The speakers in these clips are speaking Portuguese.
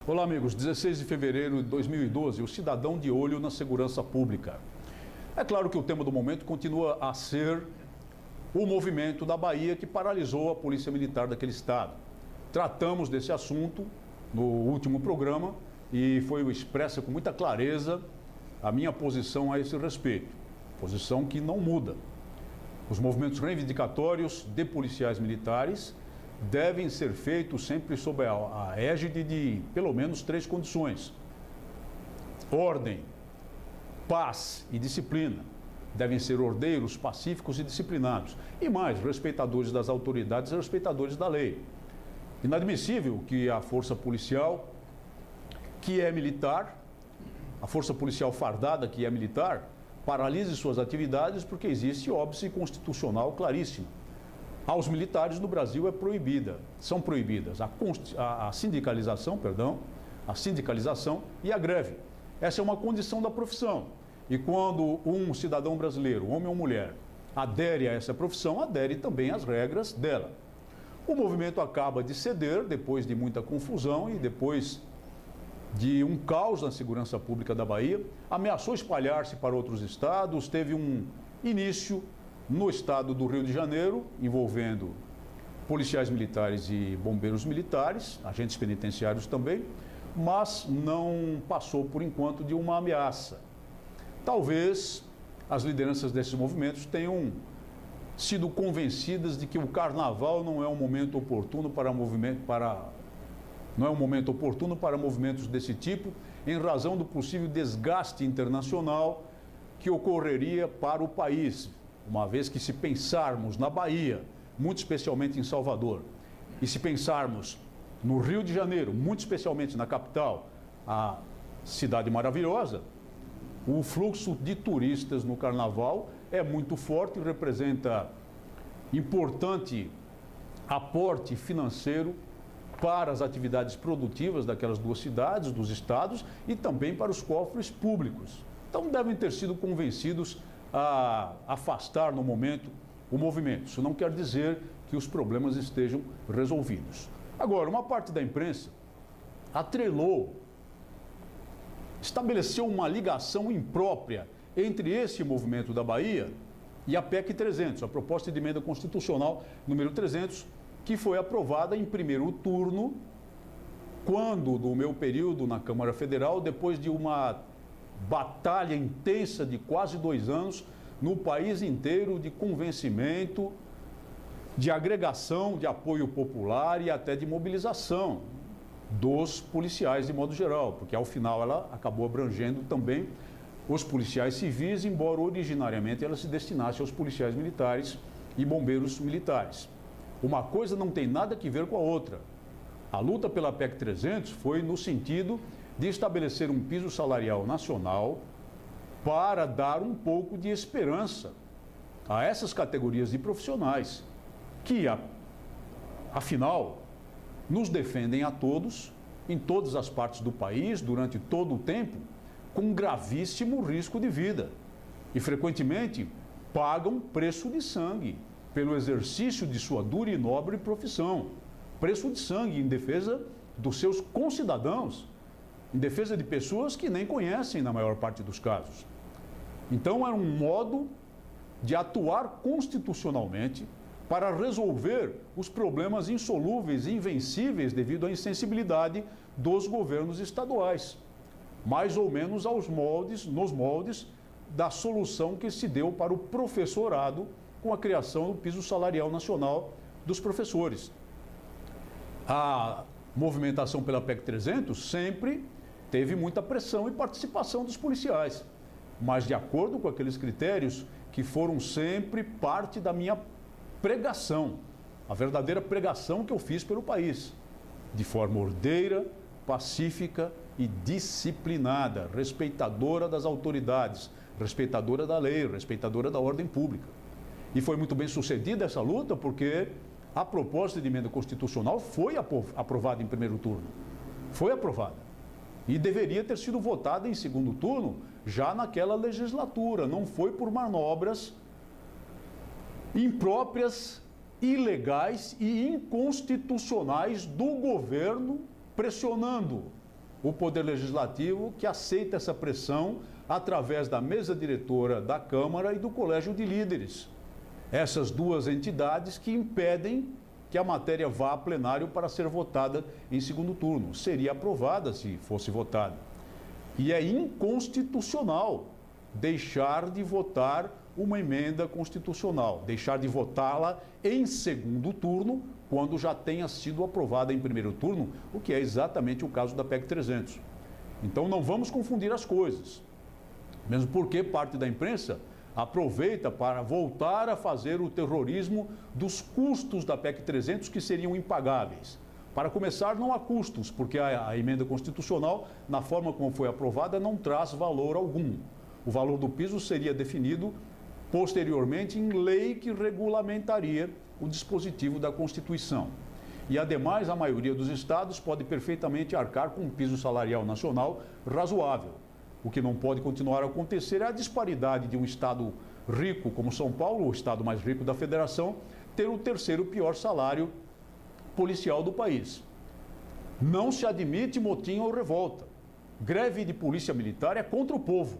Olá, amigos. 16 de fevereiro de 2012, o cidadão de olho na segurança pública. É claro que o tema do momento continua a ser o movimento da Bahia que paralisou a Polícia Militar daquele estado. Tratamos desse assunto no último programa e foi expressa com muita clareza a minha posição a esse respeito. Posição que não muda. Os movimentos reivindicatórios de policiais militares devem ser feitos sempre sob a égide de pelo menos 3 condições: ordem, paz e disciplina. Devem ser ordeiros, pacíficos e disciplinados. E mais, respeitadores das autoridades e respeitadores da lei. Inadmissível que a força policial, que é militar, a força policial fardada, que é militar, paralise suas atividades porque existe óbice constitucional claríssimo. Aos militares no Brasil são proibidas a sindicalização e a greve. Essa é uma condição da profissão. E quando um cidadão brasileiro, homem ou mulher, adere a essa profissão, adere também às regras dela. O movimento acaba de ceder, depois de muita confusão e depois de um caos na segurança pública da Bahia, ameaçou espalhar-se para outros estados, teve um início no estado do Rio de Janeiro, envolvendo policiais militares e bombeiros militares, agentes penitenciários também, mas não passou, por enquanto, de uma ameaça. Talvez as lideranças desses movimentos tenham sido convencidas de que o carnaval não é um momento oportuno para movimentos desse tipo, em razão do possível desgaste internacional que ocorreria para o país. Uma vez que, se pensarmos na Bahia, muito especialmente em Salvador, e se pensarmos no Rio de Janeiro, muito especialmente na capital, a cidade maravilhosa, o fluxo de turistas no carnaval é muito forte e representa importante aporte financeiro para as atividades produtivas daquelas duas cidades, dos estados, e também para os cofres públicos. Então devem ter sido convencidos a afastar no momento o movimento. Isso não quer dizer que os problemas estejam resolvidos. Agora, uma parte da imprensa estabeleceu uma ligação imprópria entre esse movimento da Bahia e a PEC 300, a proposta de emenda constitucional número 300, que foi aprovada em primeiro turno, quando, no meu período na Câmara Federal, depois de uma batalha intensa de quase 2 anos, no país inteiro, de convencimento, de agregação, de apoio popular e até de mobilização dos policiais de modo geral, porque ao final ela acabou abrangendo também os policiais civis, embora originariamente ela se destinasse aos policiais militares e bombeiros militares. Uma coisa não tem nada a ver com a outra. A luta pela PEC 300 foi no sentido de estabelecer um piso salarial nacional para dar um pouco de esperança a essas categorias de profissionais que, afinal, nos defendem a todos, em todas as partes do país, durante todo o tempo, com gravíssimo risco de vida e, frequentemente, pagam preço de sangue pelo exercício de sua dura e nobre profissão. Preço de sangue em defesa dos seus concidadãos, em defesa de pessoas que nem conhecem na maior parte dos casos. Então era um modo de atuar constitucionalmente para resolver os problemas insolúveis e invencíveis devido à insensibilidade dos governos estaduais, mais ou menos nos moldes da solução que se deu para o professorado com a criação do piso salarial nacional dos professores. A movimentação pela PEC 300 sempre teve muita pressão e participação dos policiais, mas de acordo com aqueles critérios que foram sempre parte da minha pregação, a verdadeira pregação que eu fiz pelo país, de forma ordeira, pacífica e disciplinada, respeitadora das autoridades, respeitadora da lei, respeitadora da ordem pública. E foi muito bem sucedida essa luta porque a proposta de emenda constitucional foi aprovada em primeiro turno. Foi aprovada. E deveria ter sido votada em segundo turno já naquela legislatura. Não foi por manobras impróprias, ilegais e inconstitucionais do governo, pressionando o Poder Legislativo, que aceita essa pressão através da mesa diretora da Câmara e do Colégio de Líderes. Essas duas entidades que impedem que a matéria vá a plenário para ser votada em segundo turno. Seria aprovada se fosse votada. E é inconstitucional deixar de votar uma emenda constitucional, deixar de votá-la em segundo turno, quando já tenha sido aprovada em primeiro turno, o que é exatamente o caso da PEC 300. Então não vamos confundir as coisas, mesmo porque parte da imprensa aproveita para voltar a fazer o terrorismo dos custos da PEC 300 que seriam impagáveis. Para começar, não há custos, porque a emenda constitucional, na forma como foi aprovada, não traz valor algum. O valor do piso seria definido posteriormente em lei que regulamentaria o dispositivo da Constituição. E, ademais, a maioria dos estados pode perfeitamente arcar com um piso salarial nacional razoável. O que não pode continuar a acontecer é a disparidade de um estado rico como São Paulo, o estado mais rico da federação, ter o terceiro pior salário policial do país. Não se admite motim ou revolta. Greve de polícia militar é contra o povo.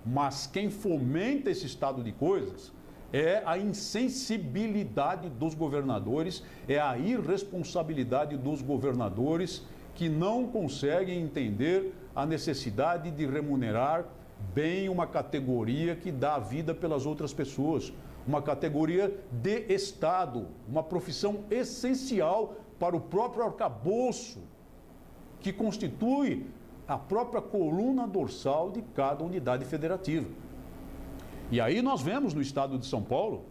Mas quem fomenta esse estado de coisas é a insensibilidade dos governadores, é a irresponsabilidade dos governadores que não conseguem entender a necessidade de remunerar bem uma categoria que dá a vida pelas outras pessoas, uma categoria de Estado, uma profissão essencial para o próprio arcabouço, que constitui a própria coluna dorsal de cada unidade federativa. E aí nós vemos no estado de São Paulo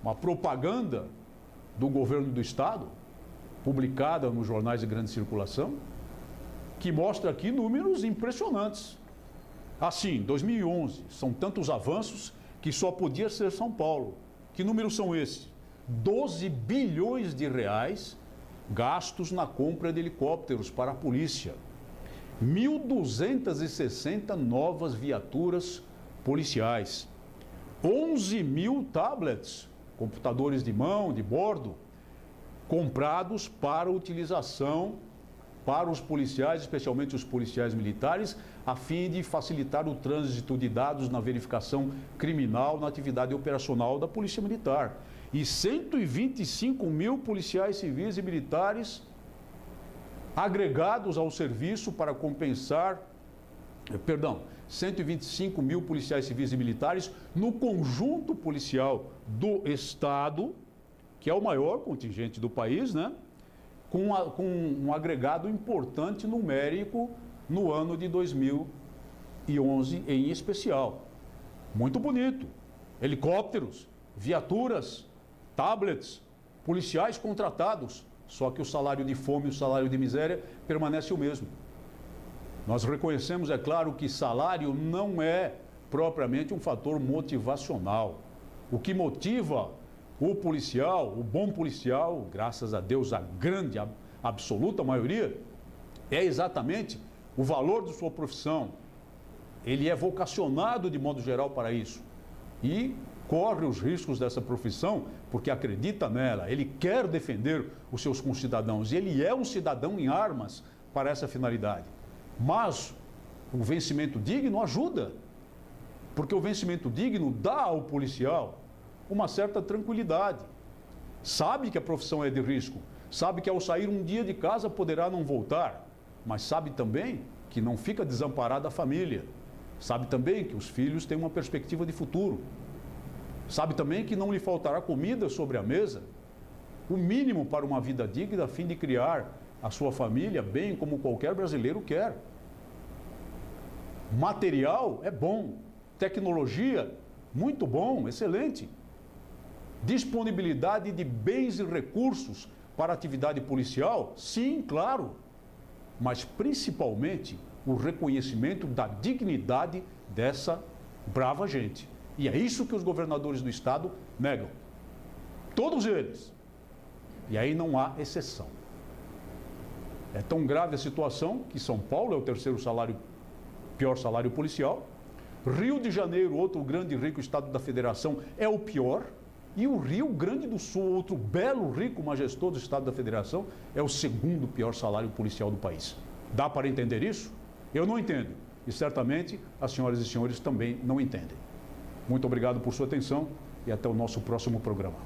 uma propaganda do governo do estado, publicada nos jornais de grande circulação, que mostra aqui números impressionantes. Assim, 2011, são tantos avanços que só podia ser São Paulo. Que números são esses? 12 bilhões de reais gastos na compra de helicópteros para a polícia. 1.260 novas viaturas policiais, 11 mil tablets, computadores de mão, de bordo, comprados para utilização para os policiais, especialmente os policiais militares, a fim de facilitar o trânsito de dados na verificação criminal, na atividade operacional da Polícia Militar. E 125 mil policiais civis e militares agregados ao serviço para compensar, 125 mil policiais civis e militares no conjunto policial do Estado, que é o maior contingente do país, né? Com um agregado importante numérico no ano de 2011 em especial. Muito bonito. Helicópteros, viaturas, tablets, policiais contratados. Só que o salário de fome e o salário de miséria permanece o mesmo. Nós reconhecemos, é claro, que salário não é propriamente um fator motivacional. O que motiva o policial, o bom policial, graças a Deus, a grande, a absoluta maioria, é exatamente o valor de sua profissão. Ele é vocacionado, de modo geral, para isso. E corre os riscos dessa profissão porque acredita nela, ele quer defender os seus concidadãos e ele é um cidadão em armas para essa finalidade. Mas o vencimento digno ajuda, porque o vencimento digno dá ao policial uma certa tranquilidade. Sabe que a profissão é de risco, sabe que ao sair um dia de casa poderá não voltar, mas sabe também que não fica desamparada a família, sabe também que os filhos têm uma perspectiva de futuro. Sabe também que não lhe faltará comida sobre a mesa, o mínimo para uma vida digna a fim de criar a sua família bem como qualquer brasileiro quer. Material é bom, tecnologia, muito bom, excelente. Disponibilidade de bens e recursos para a atividade policial, sim, claro, mas principalmente o reconhecimento da dignidade dessa brava gente. E é isso que os governadores do estado negam. Todos eles. E aí não há exceção. É tão grave a situação que São Paulo é o terceiro pior salário policial. Rio de Janeiro, outro grande e rico estado da federação, é o pior. E o Rio Grande do Sul, outro belo, rico, majestoso estado da federação, é o segundo pior salário policial do país. Dá para entender isso? Eu não entendo. E certamente as senhoras e senhores também não entendem. Muito obrigado por sua atenção e até o nosso próximo programa.